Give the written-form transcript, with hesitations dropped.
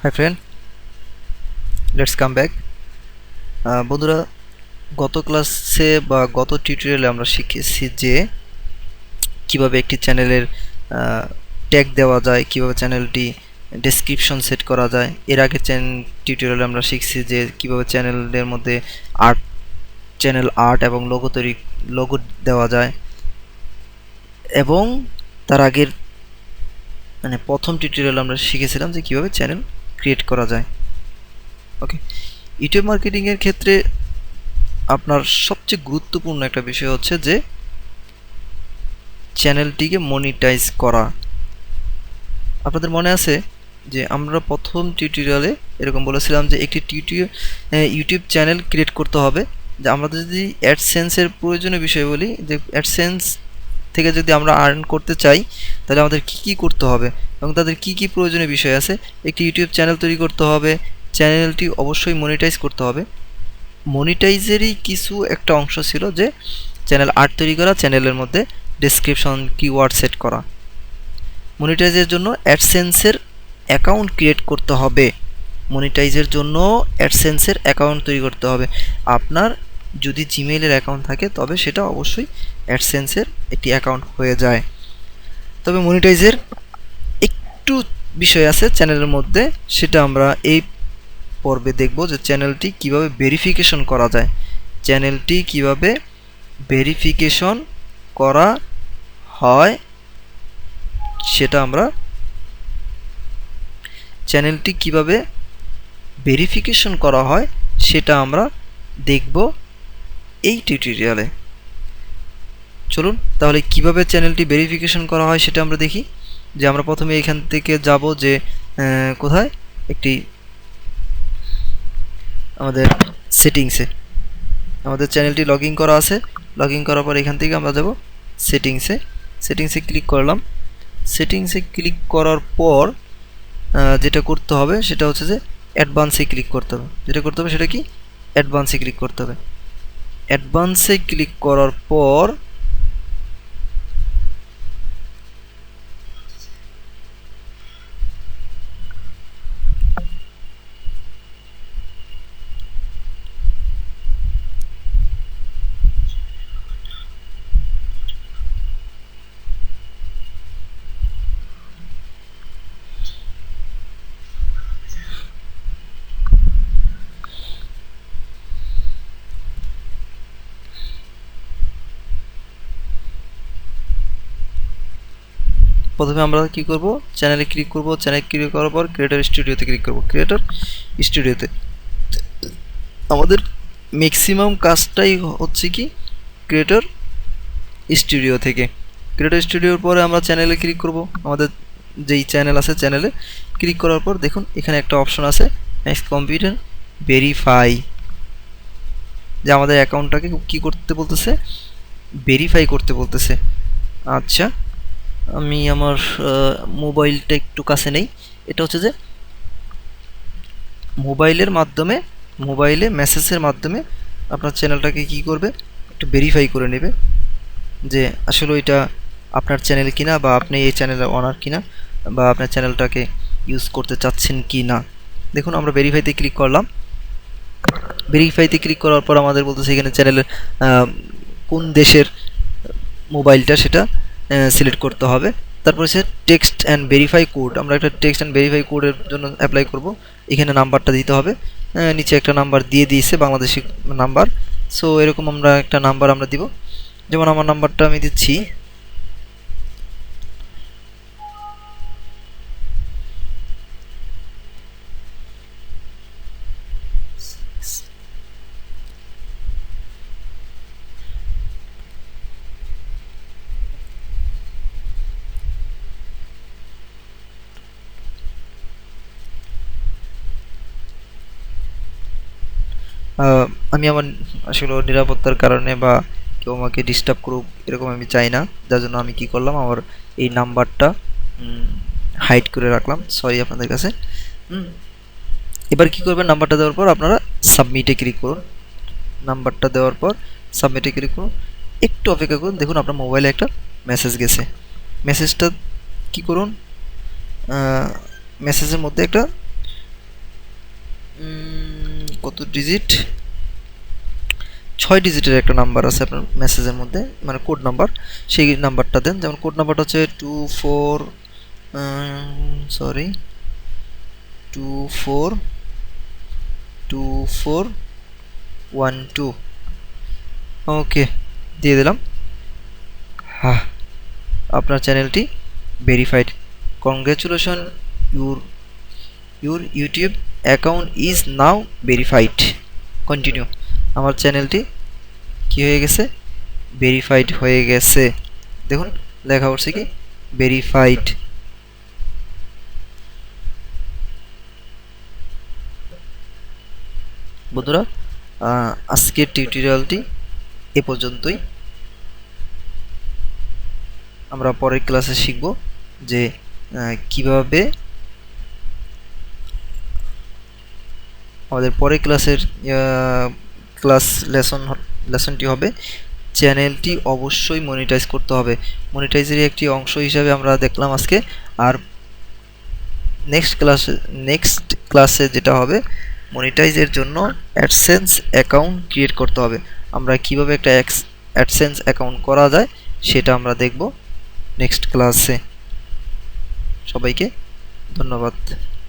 High friend, let's come back. বন্ধুরা, গত ক্লাসে বা গত টিউটোরিয়ালে আমরা শিখেছি যে কিভাবে একটি চ্যানেলের ট্যাগ দেওয়া যায়, কিভাবে চ্যানেলটি ডেসক্রিপশন সেট করা যায়। এর আগে টিউটোরিয়ালে আমরা শিখছি যে কিভাবে চ্যানেলের মধ্যে চ্যানেল আর্ট এবং লোগো দেওয়া যায়। এবং তার আগের প্রথম টিউটোরিয়ালে আমরা শিখেছিলাম যে কিভাবে চ্যানেল ক্রিয়েট করা যায়। ওকে, ইউটিউব মার্কেটিংয়ের ক্ষেত্রে আপনার সবচেয়ে গুরুত্বপূর্ণ একটা বিষয় হচ্ছে যে চ্যানেলটিকে মনিটাইজ করা। আপনাদের মনে আছে যে আমরা প্রথম টিউটোরিয়ালে এরকম বলেছিলাম যে একটি ইউটিউব চ্যানেল ক্রিয়েট করতে হবে। যে আমরা যদি অ্যাডসেন্সের প্রয়োজনীয় বিষয় বলি, যে অ্যাডসেন্স থেকে যদি আমরা আর্ন করতে চাই তাহলে আমাদের কি করতে হবে এবং তাদের কি প্রয়োজনীয় বিষয় আছে। একটি ইউটিউব চ্যানেল তৈরি করতে হবে, চ্যানেলটি অবশ্যই মনিটাইজ করতে হবে। মনিটাইজেরই কিছু একটা অংশ ছিল যে চ্যানেল আর্ট তৈরি করা, চ্যানেলের মধ্যে ডেসক্রিপশন কিওয়ার্ড সেট করা। মনিটাইজের জন্য অ্যাডসেন্সের অ্যাকাউন্ট ক্রিয়েট করতে হবে। মনিটাইজের জন্য অ্যাডসেন্সের অ্যাকাউন্ট তৈরি করতে হবে। আপনার যদি জিমেইলের অ্যাকাউন্ট থাকে তবে সেটা অবশ্যই অ্যাডসেন্সের একটি অ্যাকাউন্ট হয়ে যায়। তবে মনিটাইজের একটু বিষয় আছে চ্যানেলের মধ্যে, সেটা আমরা এই পর্বে দেখব যে চ্যানেলটি কিভাবে ভেরিফিকেশন করা যায়। চ্যানেলটি কিভাবে ভেরিফিকেশন করা হয় সেটা আমরা চ্যানেলটি কিভাবে ভেরিফিকেশন করা হয় সেটা আমরা দেখব এই টিউটোরিয়ালে। চলুন তাহলে কিভাবে চ্যানেলটি ভেরিফিকেশন করা হয় সেটা আমরা দেখি। যে আমরা প্রথমে এখান থেকে যাব যে কোথায় একটি আমাদের সেটিংসে আমাদের চ্যানেলটি লগ ইন করা আছে। লগ ইন করার পর এখান থেকে আমরা যাব সেটিংসে ক্লিক করলাম। সেটিংসে ক্লিক করার পর যেটা করতে হবে সেটা হচ্ছে যে অ্যাডভান্সে ক্লিক করতে হবে। যেটা করতে হবে সেটা কি, অ্যাডভান্সে ক্লিক করতে হবে। অ্যাডভান্সে ক্লিক করার পর প্রথমে আমরা কি করব, চ্যানেলে ক্লিক করব। চ্যানেলে ক্লিক করার পর ক্রিয়েটর স্টুডিওতে ক্লিক করব। ক্রিয়েটর স্টুডিওতে আমাদের ম্যাক্সিমাম কাজটাই হচ্ছে কি ক্রিয়েটর স্টুডিও থেকে। ক্রিয়েটর স্টুডিওর পরে আমরা চ্যানেলে ক্লিক করব। আমাদের যেই চ্যানেল আছে চ্যানেলে ক্লিক করার পর দেখুন এখানে একটা অপশন আছে, নেক্সট কম্পিউটার ভেরিফাই। যে আমাদের অ্যাকাউন্টটাকে কি করতে বলতেছে, ভেরিফাই করতে বলতেছে। আচ্ছা, আমি আমার মোবাইলটা একটু কাছে নেই। এটা হচ্ছে যে মোবাইলে মেসেজের মাধ্যমে আপনার চ্যানেলটাকে কি করবে, একটু ভেরিফাই করে নেবে যে আসলে এটা আপনার চ্যানেল কিনা, বা আপনি এই চ্যানেলের ওনার কিনা, বা আপনার চ্যানেলটাকে ইউজ করতে চাচ্ছেন কি না। দেখুন আমরা ভেরিফাইতে ক্লিক করলাম। ভেরিফাইতে ক্লিক করার পর আমাদের বলতেছে এখানে চ্যানেলের কোন দেশের মোবাইলটা সেটা সিলেক্ট করতে হবে। তারপর হচ্ছে টেক্সট অ্যান্ড ভেরিফাই কোড। আমরা একটা টেক্সট অ্যান্ড ভেরিফাই কোডের জন্য অ্যাপ্লাই করব। এখানে নাম্বারটা দিতে হবে। নিচে একটা নাম্বার দিয়ে দিয়েছে, বাংলাদেশি নাম্বার। সো এরকম আমরা একটা নাম্বার আমরা দিব। যেমন আমার নাম্বারটা আমি দিচ্ছি আমি আমার আসলে নিরাপত্তার কারণে বা কেউ আমাকে ডিস্টার্ব করুক এরকম আমি চাই না, যার জন্য আমি কি করলাম আমার এই নাম্বারটা হাইড করে রাখলাম। সরি আপনাদের কাছে। এবার কি করবেন, নাম্বারটা দেওয়ার পর আপনারা সাবমিটে ক্লিক করুন। নাম্বারটা দেওয়ার পর সাবমিটে ক্লিক করুন। একটু অপেক্ষা করুন, দেখুন আপনার মোবাইলে একটা মেসেজ গেছে। মেসেজটা কি করুন, মেসেজের মধ্যে একটা কত ডিজিট, 6 ডিজিটের একটা নাম্বার আছে আপনার মেসেজের মধ্যে, মানে কোড নাম্বার, সেই নাম্বারটা দেন। যেমন কোড নাম্বারটা হচ্ছে 2412। ওকে, দিয়ে দিলাম। হ্যাঁ, আপনার চ্যানেলটি verified. Congratulation, your your YouTube account is now verified. Continue. আমার চ্যানেলটি কি হয়ে গেছে? ভেরিফাইড হয়ে গেছে। দেখুন লেখা উঠছে কি ভেরিফাইড। বন্ধুরা, আজকের টিউটোরিয়ালটি এ পর্যন্তই। আমরা পরের ক্লাসে শিখব যে কিভাবে আমাদের পরের ক্লাসের লেসনটি হবে চ্যানেলটি অবশ্যই মনিটাইজ করতে হবে। মনিটাইজের একটি অংশ হিসাবে আমরা দেখলাম আজকে। আর নেক্সট ক্লাসে যেটা হবে, মনিটাইজের জন্য অ্যাডসেন্স অ্যাকাউন্ট ক্রিয়েট করতে হবে। আমরা কিভাবে একটা অ্যাডসেন্স অ্যাকাউন্ট করা যায় সেটা আমরা দেখব নেক্সট ক্লাসে। সবাইকে ধন্যবাদ।